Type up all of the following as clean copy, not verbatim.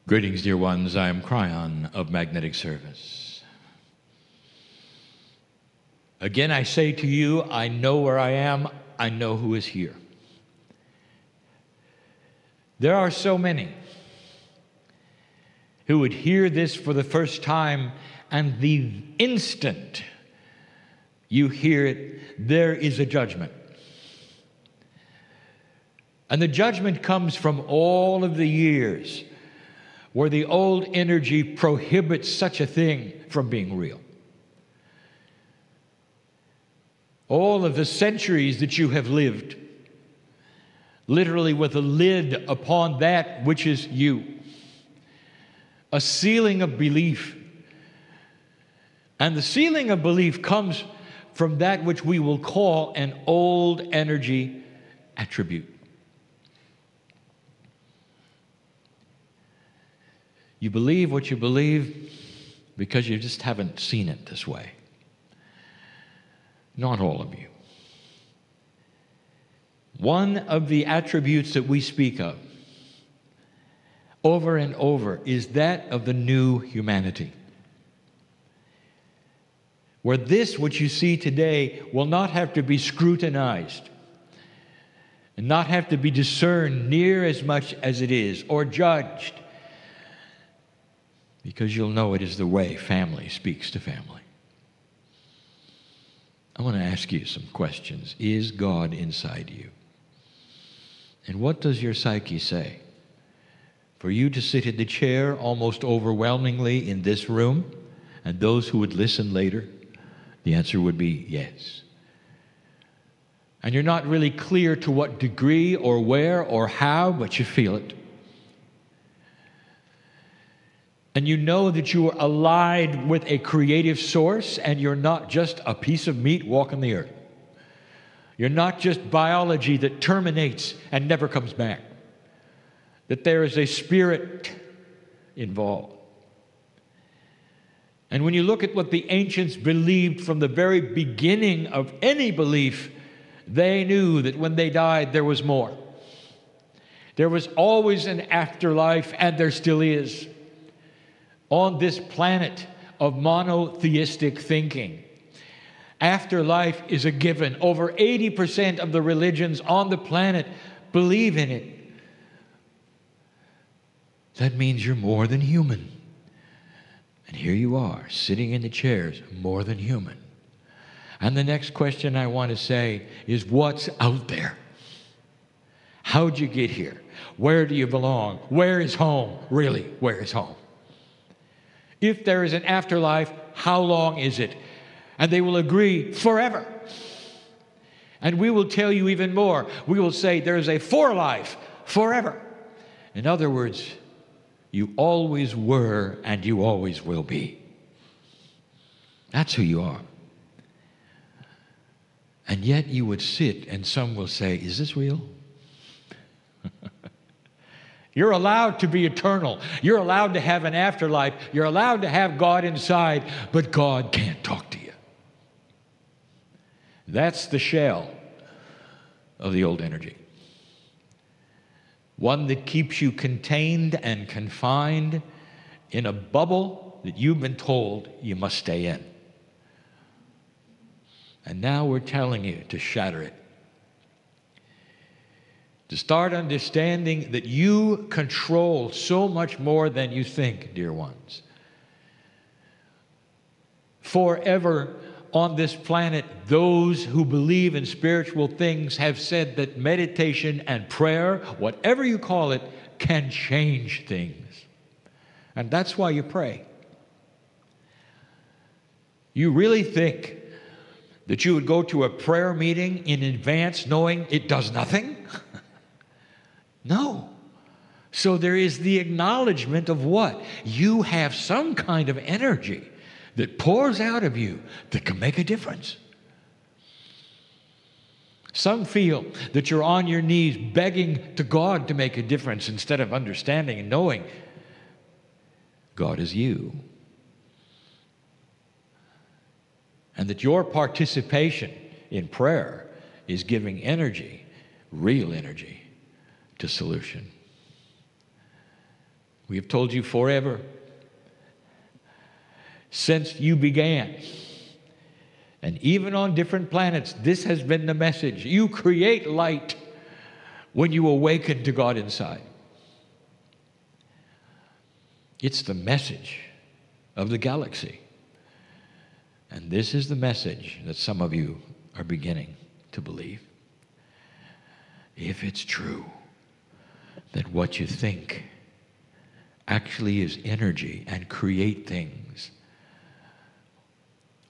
Greetings, dear ones. I am Kryon of Magnetic Service. Again, I say to you, I know where I am. I know who is here. There are so many who would hear this for the first time, and the instant you hear it, there is a judgment. And the judgment comes from all of the years where the old energy prohibits such a thing from being real. All of the centuries that you have lived, literally with a lid upon that which is you, a ceiling of belief. And the ceiling of belief comes from that which we will call an old energy attribute. You believe what you believe because you just haven't seen it this way. Not all of you. One of the attributes that we speak of over and over is that of the new humanity, where this which you see today will not have to be scrutinized and not have to be discerned near as much as it is or judged, because you'll know it is the way family speaks to family. I want to ask you some questions. Is God inside you? And what does your psyche say? For you to sit in the chair almost overwhelmingly in this room, and those who would listen later, the answer would be yes. And you're not really clear to what degree or where or how, but you feel it. And you know that you are allied with a creative source, and you're not just a piece of meat walking the earth. You're not just biology that terminates and never comes back. That there is a spirit involved. And when you look at what the ancients believed from the very beginning of any belief, they knew that when they died, there was more. There was always an afterlife, and there still is. On this planet of monotheistic thinking, afterlife is a given. Over 80% of the religions on the planet believe in it. That means you're more than human. And here you are, sitting in the chairs, more than human. And the next question I want to say is, what's out there? How'd you get here? Where do you belong? Where is home? Really, where is home? If there is an afterlife, how long is it? And they will agree, forever. And we will tell you even more. We will say there is a forelife, forever. In other words, you always were and you always will be. That's who you are. And yet you would sit, and some will say, is this real? You're allowed to be eternal. You're allowed to have an afterlife. You're allowed to have God inside, but God can't talk to you. That's the shell of the old energy. One that keeps you contained and confined in a bubble that you've been told you must stay in. And now we're telling you to shatter it. To start understanding that you control so much more than you think, dear ones. Forever on this planet, those who believe in spiritual things have said that meditation and prayer, whatever you call it, can change things. And that's why you pray. You really think that you would go to a prayer meeting in advance knowing it does nothing? No. So there is the acknowledgement of what? You have some kind of energy that pours out of you that can make a difference. Some feel that you're on your knees begging to God to make a difference instead of understanding and knowing God is you. And that your participation in prayer is giving energy, real energy, to solution. We have told you forever, since you began. And even on different planets, this has been the message. You create light when you awaken to God inside. It's the message of the galaxy. And this is the message that some of you are beginning to believe. If it's true that what you think actually is energy and create things,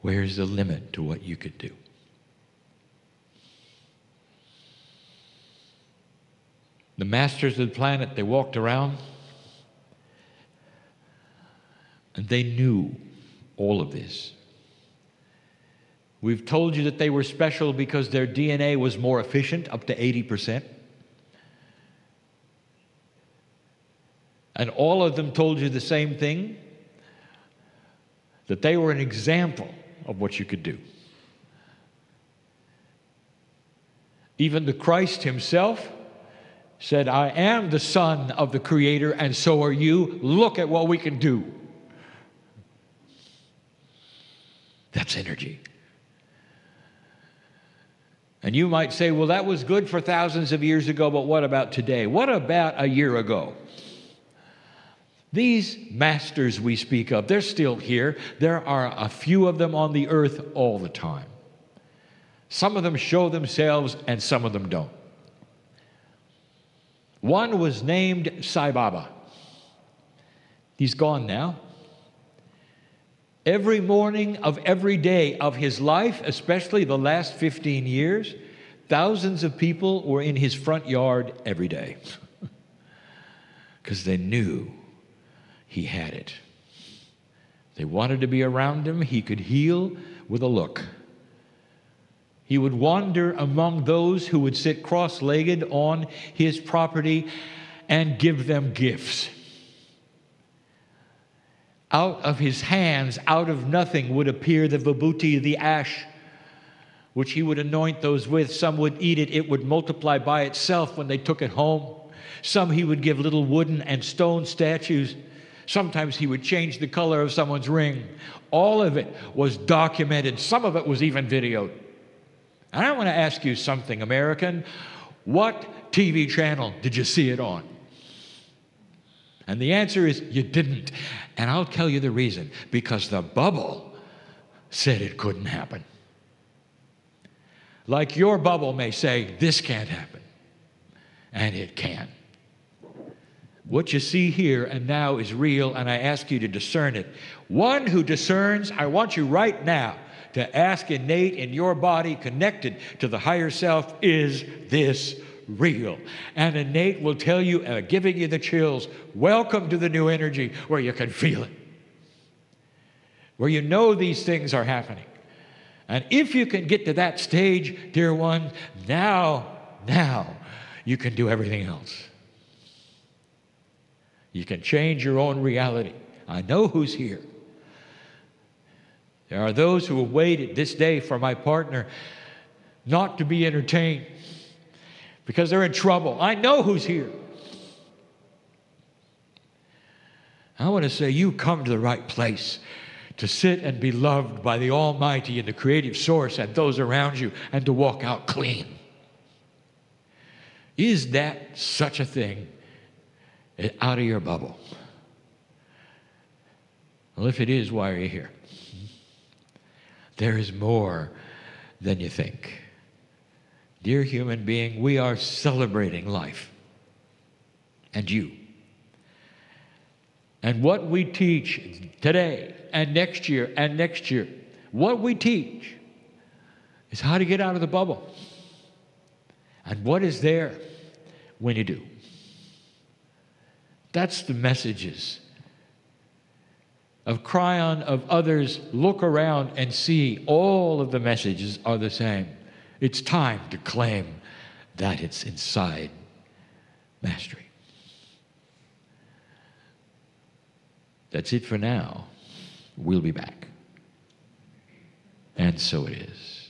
where's the limit to what you could do? The masters of the planet, they walked around and they knew all of this. We've told you that they were special because their DNA was more efficient, up to 80%. And all of them told you the same thing, that they were an example of what you could do. Even the Christ himself said, I am the Son of the Creator, and so are you. Look at what we can do. That's energy. And you might say, well, that was good for thousands of years ago, but what about today? What about a year ago? These masters we speak of, they're still here. There are a few of them on the earth all the time. Some of them show themselves and some of them don't. One was named Sai Baba. He's gone now. Every morning of every day of his life, especially the last 15 years, thousands of people were in his front yard every day because they knew he had it. They wanted to be around him. He could heal with a look. He would wander among those who would sit cross-legged on his property and give them gifts. Out of his hands, out of nothing, would appear the vibhuti, the ash, which he would anoint those with. Some would eat it. It would multiply by itself when they took it home. Some he would give little wooden and stone statues. Sometimes he would change the color of someone's ring. All of it was documented. Some of it was even videoed. And I want to ask you something, American. What TV channel did you see it on? And the answer is you didn't. And I'll tell you the reason. Because the bubble said it couldn't happen. Like your bubble may say, this can't happen. And it can. What you see here and now is real, and I ask you to discern it. One who discerns, I want you right now to ask innate in your body connected to the higher self, is this real? And innate will tell you, giving you the chills, welcome to the new energy where you can feel it, where you know these things are happening. And if you can get to that stage, dear one, now you can do everything else. You can change your own reality. I know who's here. There are those who have waited this day for my partner not to be entertained because they're in trouble. I know who's here. I want to say you come to the right place to sit and be loved by the Almighty and the creative source and those around you and to walk out clean. Is that such a thing out of your bubble? Well, if it is, why are you here? There is more than you think. Dear human being, we are celebrating life and you. And what we teach today and next year, what we teach is how to get out of the bubble. And what is there when you do. That's the messages of Kryon, of others. Look around and see all of the messages are the same. It's time to claim that it's inside mastery. That's it for now. We'll be back. And so it is.